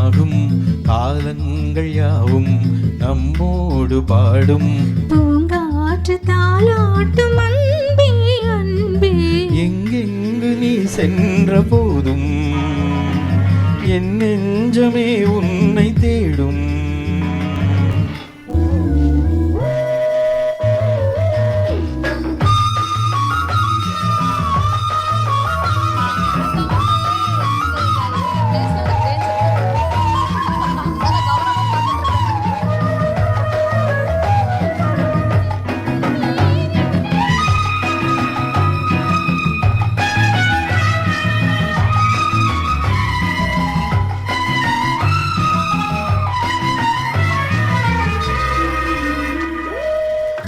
ஆரம்பமாகும் காலங்கள் யாவும் நம்மோடு பாடும் பூங்காற்று தாலாட்டும் அன்பே அன்பே. எங்கெங்கு நீ சென்ற போதும் என் நெஞ்சமே உன்னை தேடும்.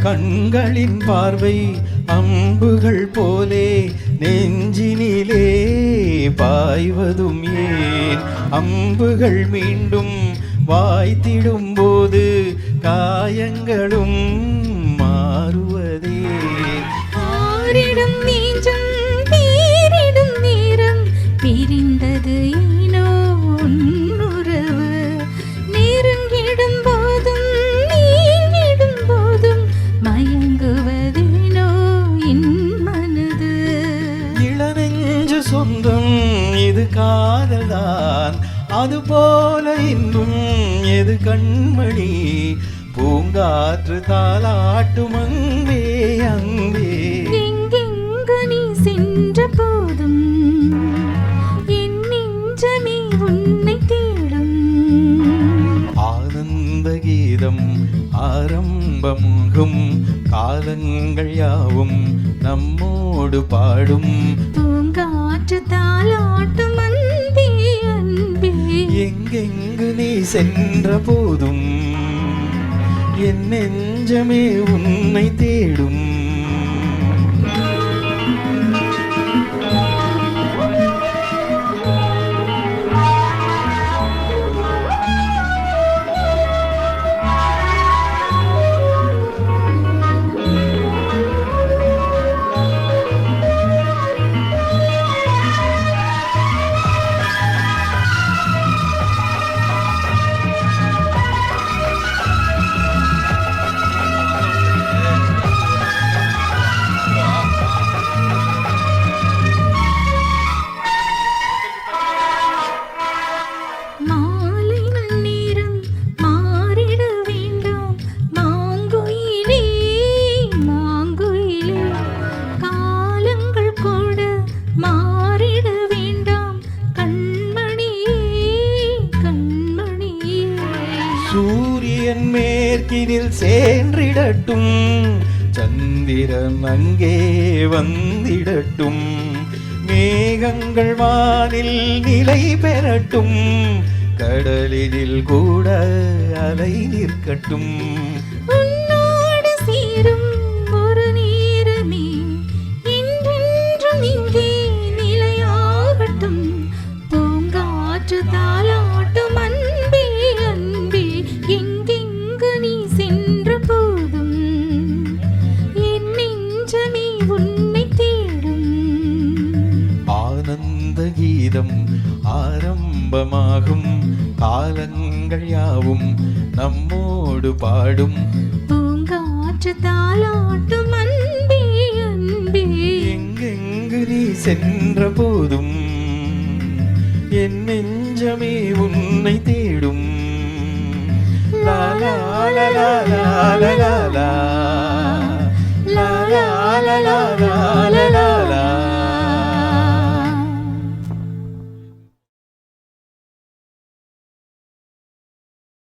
கண்களின் பார்வை அம்புகள் போலே நெஞ்சினிலே பாய்வதும் ஏன்? அம்புகள் மீண்டும் வாய்த்திடும் போது காயங்களும் மாறுவதே. ஆரிடும் நெஞ்சம் தீரிடும் நேரம் பிரிந்தது ஏனோ உன்னுறவு. நெருங்கிடும் போதும் நீங்கிடும் போதும் மயங்குவதேனோ என் மனது. இளநெஞ்சு சொந்தம் இது காதல்தான், அதுபோல இன்னும் எது கண்மணி? பூங்காற்று தாலாட்டும் அன்பே அன்பே. எங்கெங்கு நீ சென்ற போதும் என் நெஞ்சமே உன்னை தேடும். ஆனந்த கீதம் ஆரம்பமாகும் காலங்கள் யாவும் நம்மோடு பாடும் பூங்காற்று தாலாட்டும் அன்பே அன்பே. எங்கெங்கு நீ சென்ற போதும் என் நெஞ்சமே உன்னை தேடும். மாலை நன்னீரம் மாறிட வேண்டாம் மாங்குயிலே மாங்குயிலே. காலங்கள் கூட மாறிட வேண்டாம் கண்மணியே கண்மணியே. சூரியன் மேற்கினில் சேன்றிடட்டும், சந்திரன் அங்கே வந்திடட்டும். மேகங்கள் வானில் நிலை பெறட்டும், கடலில் கூட அலை நிற்கட்டும். உன்னோடு சேரும் ஒரு நேரமே என்றென்றும் இங்கே நிலையாகட்டும். பூங்காற்று தாலாட்டும் அன்பே அன்பே. எங்கெங்கு நீ சென்ற போதும் என் நெஞ்சமே உன்னை தேடும். ஆனந்த கீதம் ஆரம்பமாகும் காலங்கள் யாவும் நம்மோடு பாடும் பூங்காற்று தாலாட்டும் அன்பே அன்பே. எங்கெங்கு நீ சென்ற போதும் என் நெஞ்சமே உன்னை தேடும். லா லா லா லா லா லா.